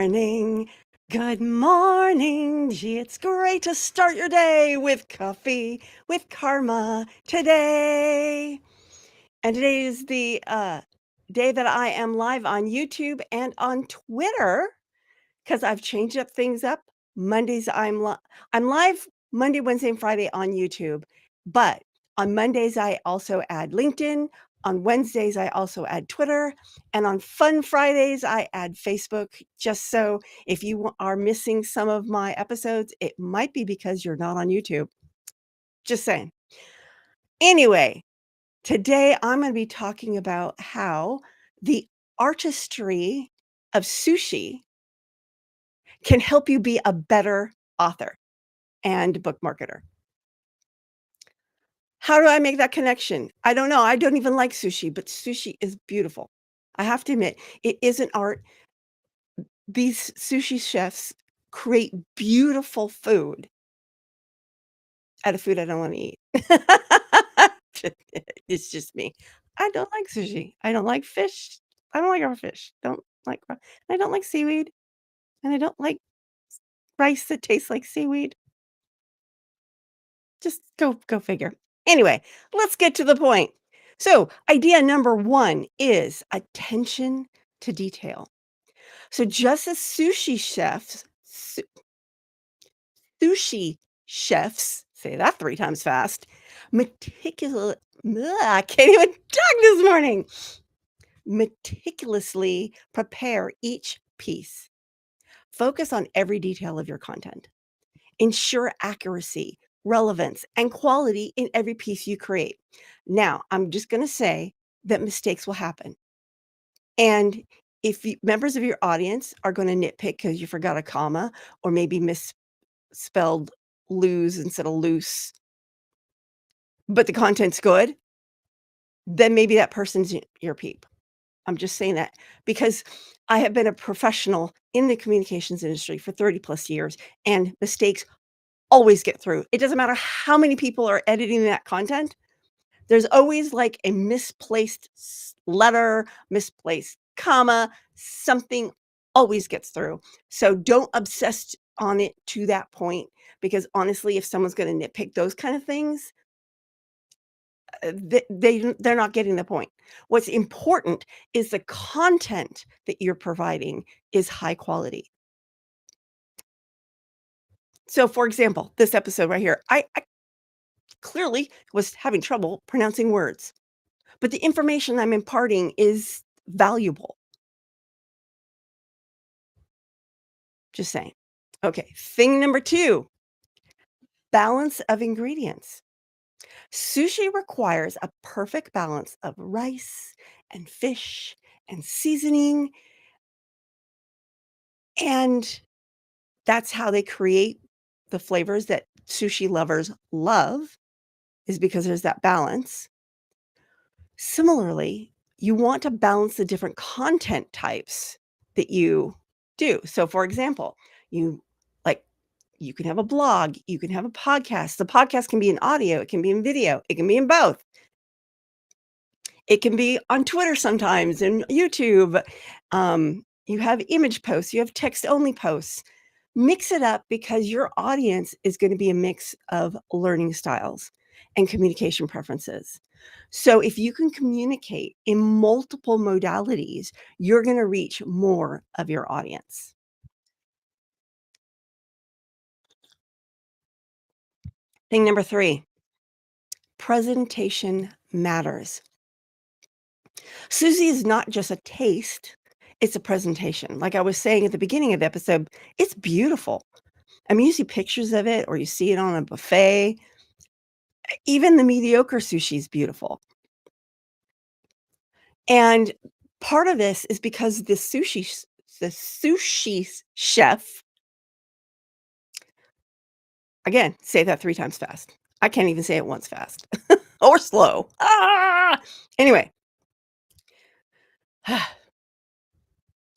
Morning. Good morning. Gee, it's great to start your day with coffee with Karma today. And today is the day that I am live on YouTube and on Twitter because I've changed up things up. Mondays I'm live Monday, Wednesday, and Friday on YouTube, but on Mondays I also add LinkedIn. On Wednesdays I also add Twitter, and on Fun Fridays I add Facebook. Just so if you are missing some of my episodes, it might be because you're not on YouTube. Just saying. Anyway, today I'm going to be talking about how the artistry of sushi can help you be a better author and book marketer. How do I make that connection? I don't know. I don't even like sushi, but sushi is beautiful. I have to admit, it is an art. These sushi chefs create beautiful food out of food I don't want to eat. It's just me. I don't like sushi. I don't like fish. I don't like raw fish. I don't like seaweed, and I don't like rice that tastes like seaweed. Just go figure. Anyway, let's get to the point. So, idea number 1 is attention to detail. So, just as sushi chefs, say that 3 times fast, meticulous I can't even talk this morning. Meticulously prepare each piece. Focus on every detail of your content. Ensure accuracy, relevance, and quality in every piece you create. Now, I'm just going to say that mistakes will happen. And if members of your audience are going to nitpick because you forgot a comma or maybe misspelled lose instead of loose, but the content's good, then maybe that person's your peep. I'm just saying that because I have been a professional in the communications industry for 30 plus years, and mistakes always get through. It doesn't matter how many people are editing that content. There's always like a misplaced letter, misplaced comma, something always gets through. So don't obsess on it to that point, because honestly, if someone's going to nitpick those kind of things, they're not getting the point. What's important is the content that you're providing is high quality. So, for example, this episode right here, I clearly was having trouble pronouncing words, but the information I'm imparting is valuable. Just saying. Okay, thing number 2, balance of ingredients. Sushi requires a perfect balance of rice and fish and seasoning, and that's how they create the flavors that sushi lovers love, is because there's that balance. Similarly, you want to balance the different content types that you do. So, for example, you like you can have a blog, you can have a podcast. The podcast can be in audio, it can be in video, it can be in both. It can be on Twitter sometimes and YouTube. You have image posts, you have text only posts. Mix it up because your audience is going to be a mix of learning styles and communication preferences. So if you can communicate in multiple modalities, you're going to reach more of your audience. Thing number 3, presentation matters. Sushi is not just a taste, it's a presentation. Like I was saying at the beginning of the episode, it's beautiful. I mean, you see pictures of it or you see it on a buffet. Even the mediocre sushi is beautiful. And part of this is because the sushi chef, again, say that 3 times fast. I can't even say it once fast or slow. Anyway,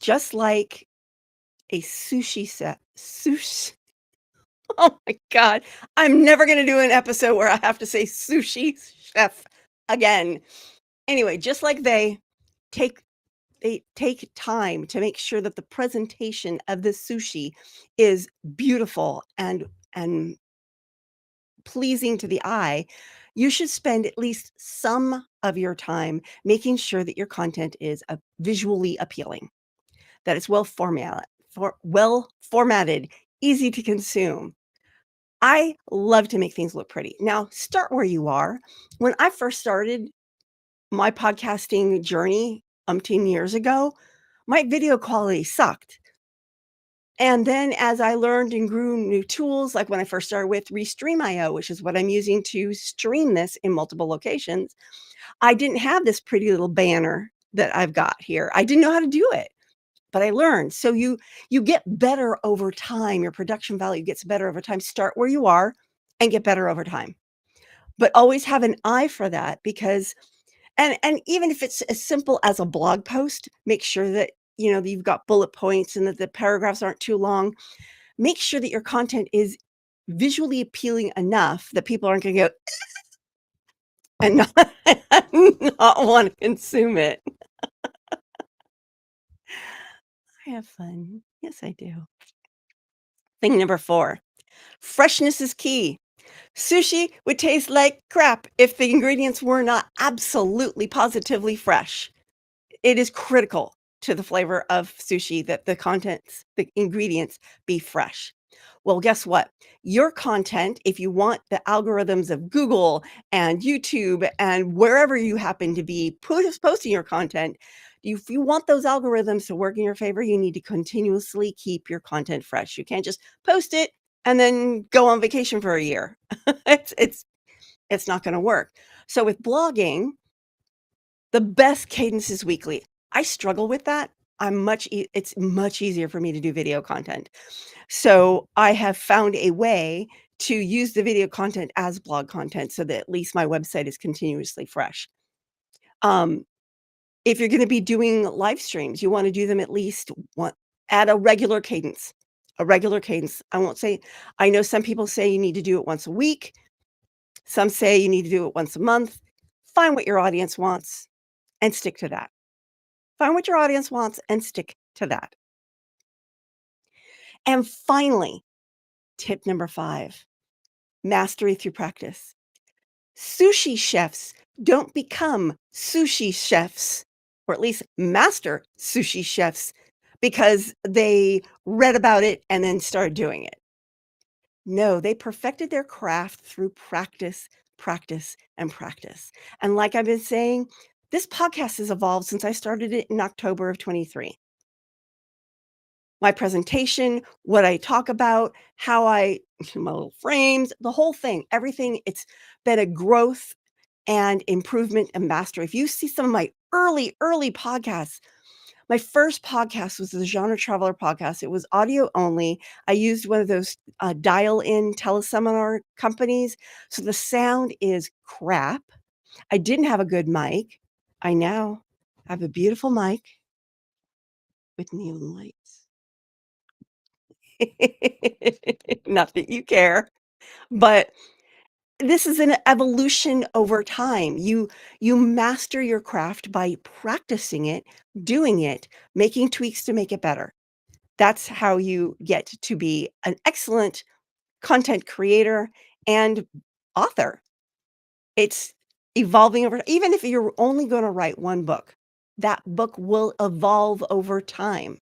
just like a sushi set, sushi. Oh my God. I'm never going to do an episode where I have to say sushi chef again. Anyway, just like they take they take time to make sure that the presentation of the sushi is beautiful and pleasing to the eye, you should spend at least some of your time making sure that your content is visually appealing, that it's well formatted, easy to consume. I love to make things look pretty. Now, start where you are. When I first started my podcasting journey umpteen years ago, my video quality sucked. And then as I learned and grew new tools, like when I first started with Restream.io, which is what I'm using to stream this in multiple locations, I didn't have this pretty little banner that I've got here. I didn't know how to do it, but I learned. So you get better over time. Your production value gets better over time. Start where you are and get better over time. But always have an eye for that because and even if it's as simple as a blog post, make sure that, that you've got bullet points and that the paragraphs aren't too long. Make sure that your content is visually appealing enough that people aren't gonna go and not not wanna consume it. I have fun. Yes, I do. Thing number 4, freshness is key. Sushi would taste like crap if the ingredients were not absolutely positively fresh. It is critical to the flavor of sushi that the ingredients be fresh. Well, guess what? Your content, if you want the algorithms of Google and YouTube and wherever you happen to be posting your content, if you want those algorithms to work in your favor, you need to continuously keep your content fresh. You can't just post it and then go on vacation for a year. It's not going to work. So with blogging, the best cadence is weekly. I struggle with that. It's much easier for me to do video content. So I have found a way to use the video content as blog content so that at least my website is continuously fresh. Um, if you're going to be doing live streams, you want to do them at least one at a regular cadence. A regular cadence. I know some people say you need to do it once a week. Some say you need to do it once a month. Find what your audience wants and stick to that. Find what your audience wants and stick to that. And finally, tip number 5, mastery through practice. Sushi chefs don't become sushi chefs, or at least master sushi chefs, because they read about it and then started doing it. No, they perfected their craft through practice, practice, and practice. And like I've been saying, this podcast has evolved since I started it in October of 23. My presentation, what I talk about, how I my little frames, the whole thing, everything, it's been a growth and improvement and mastery. If you see some of my early podcasts, my first podcast was the Genre Traveler podcast. It was audio only. I used one of those dial-in teleseminar companies. So the sound is crap. I didn't have a good mic. I now have a beautiful mic with neon lights. Not that you care, but this is an evolution over time. You master your craft by practicing it, doing it, making tweaks to make it better. That's how you get to be an excellent content creator and author. It's evolving over even if you're only gonna write one book, that book will evolve over time.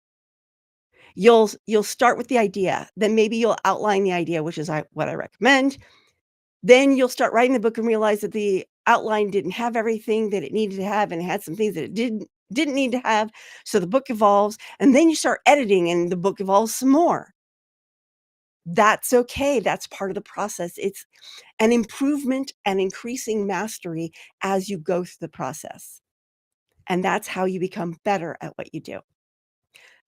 You'll start with the idea, then maybe you'll outline the idea, which is what I recommend. Then you'll start writing the book and realize that the outline didn't have everything that it needed to have, and it had some things that it didn't need to have, so the book evolves, and then you start editing and the book evolves some more. That's okay, that's part of the process. It's an improvement and increasing mastery as you go through the process, and that's how you become better at what you do.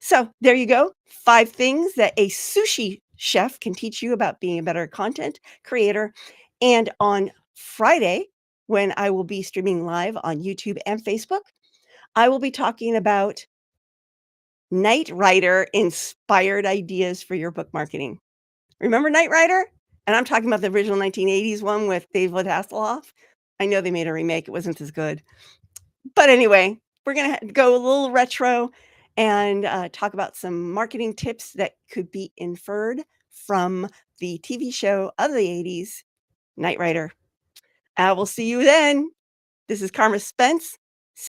So, there you go, 5 things that a sushi chef can teach you about being a better content creator, and on Friday, when I will be streaming live on YouTube and Facebook, I will be talking about Knight Rider inspired ideas for your book marketing. Remember Knight Rider? And I'm talking about the original 1980s one with David Hasselhoff. I know they made a remake, it wasn't as good. But anyway, we're gonna go a little retro and talk about some marketing tips that could be inferred from the TV show of the 80s, Knight Rider. I will see you then. This is Carma Spence